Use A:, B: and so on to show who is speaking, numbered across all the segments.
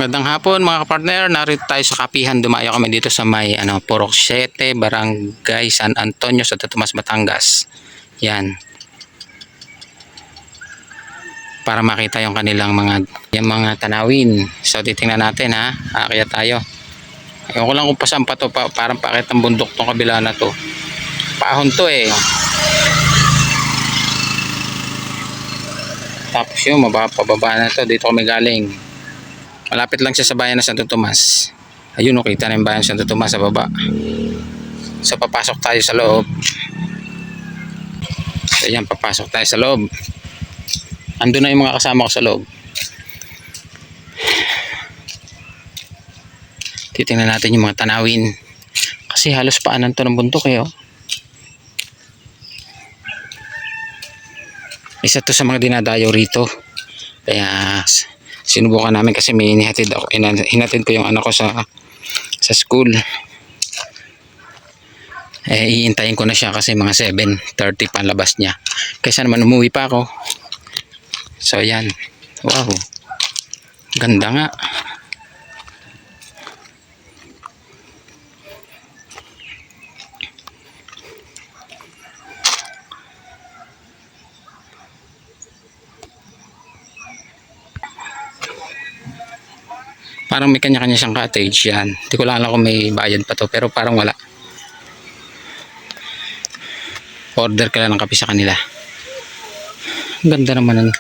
A: Magandang hapon mga kapartner, narito tayo sa Kapihan. Dumayo kami dito sa may Purok 7, Barangay San Antonio, sa Tomas, Batangas. Yan. Para makita yung kanilang mga tanawin. So titingnan natin ha. Aakyat tayo. Ayoko lang kung pasan pa to, parang paakit ng bundok tong kabila na to. Paahon to eh. Tapos yun, pababa na to. Dito kami galing. Malapit lang siya sa bayan ng Santo Tomas. Ayun, nakita na yung bayan ng Santo Tomas sa baba. So papasok tayo sa loob. So yan, papasok tayo sa loob. Ando na yung mga kasama ko sa loob. Titingnan natin yung mga tanawin. Kasi halos paanan to ng bundok eh. Oh. Isa to sa mga dinadayo rito. Kaya sinubukan namin kasi may hinatid ko yung anak ko sa school. Iintayin ko na siya kasi mga 7:30 pa labas niya. Kaysa naman umuwi pa ako. So yan. Wow. Ganda nga. Parang may kanya-kanya siyang cottage yan. Hindi ko lang alam kung may bayad pa to, pero parang wala. Order ka lang ng kape sa kanila. Ganda naman ng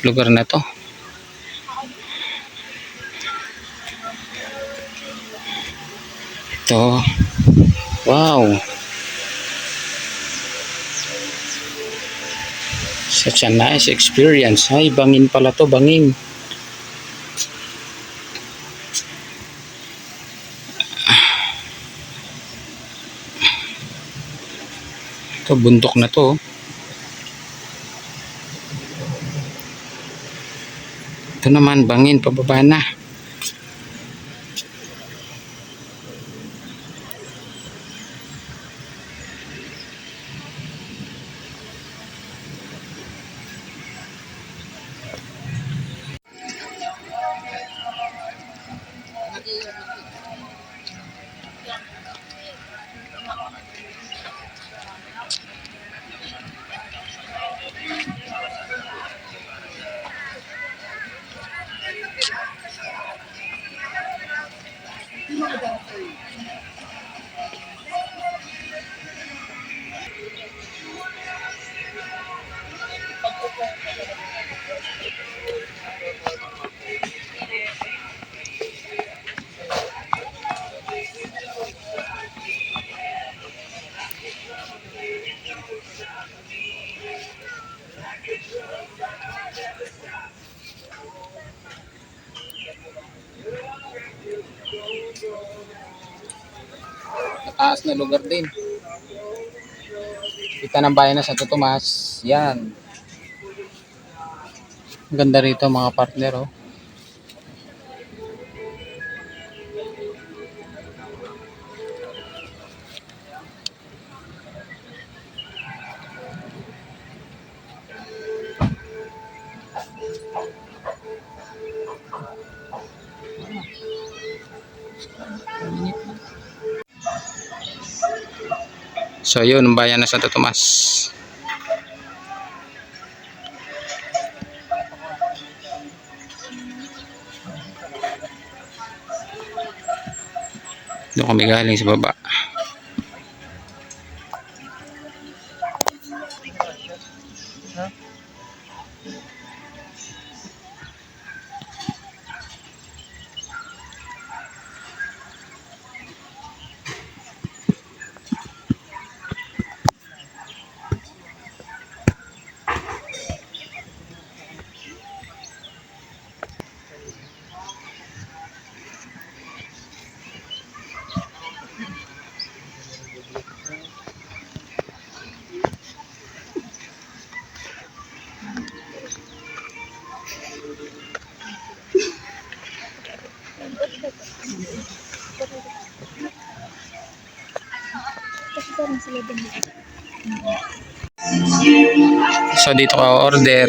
A: lugar na to. Ito. Wow. Such a nice experience. Ay, bangin pala to, bangin. Ito, bundok na to. Ito naman, bangin, pababa na. Taas na lugar din. Kita ng bayan na Santo Tomas. Yan. Ganda rito mga partner. Oh. So yun, ang bayan ng Santo Tomas. Doon kami galing sa baba. So dito ka order.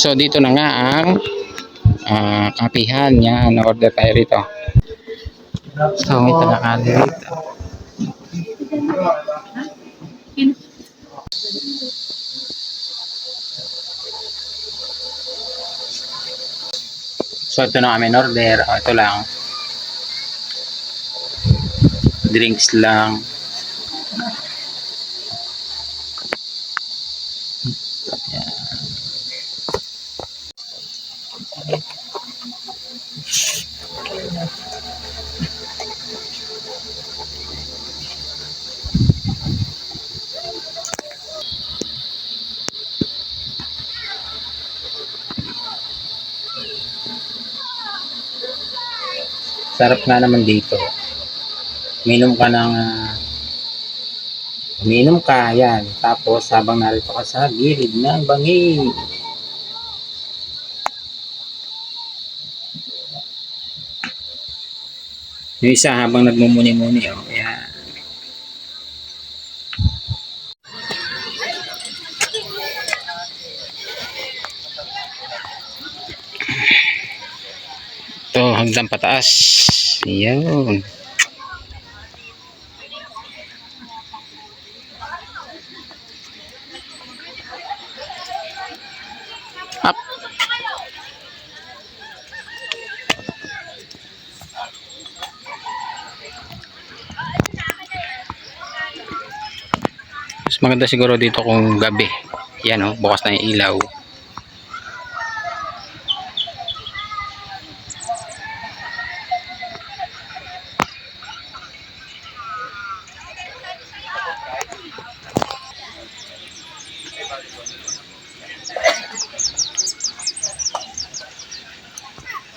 A: So dito na nga ang kapihan. Yan, na-order tayo rito. So may talakali rito. So ito na kami in-order. Ito lang. Drinks lang. Sarap nga naman dito. Uminom ka ng uminom ka, yan. Tapos habang narito ka sa gilid ng bangin. Yung isa habang nagmumuni-muni, oh. Yan. Ito, hanggang pataas. Yan. Up. Mas maganda siguro dito kung gabi. Yan, oh, bukas na yung ilaw.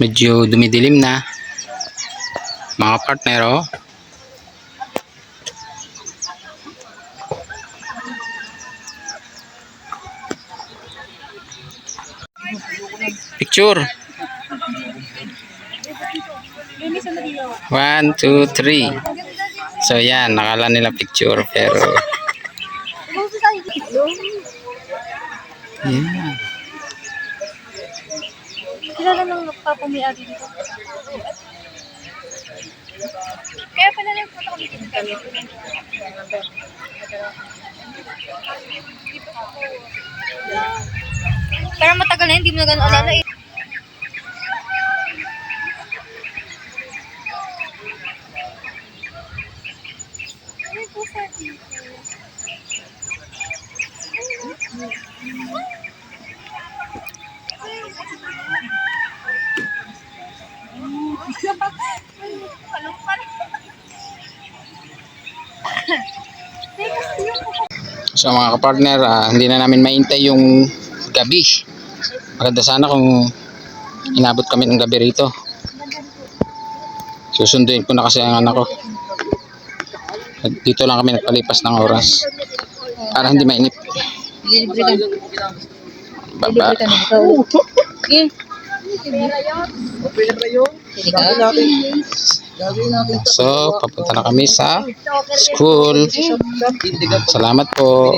A: Medyo dumidilim na mga partner, oh. Picture 1, 2, 3. So yan, nakala nila picture pero yan.
B: Kilala nang nagpapamiagi dito. Kaya pala nagpunta kami dito. Parang matagal na yun, hindi mo na gano'n alala eh. Ano po sa dito?
A: So mga kapartner, hindi na namin maintay yung gabi. Maganda sana kung inabot kami ng gabi rito. Susunduin ko na kasi ang anak ko. Dito lang kami nagpalipas ng oras para hindi mainip. Baba. So papunta na kami sa school. Salamat po.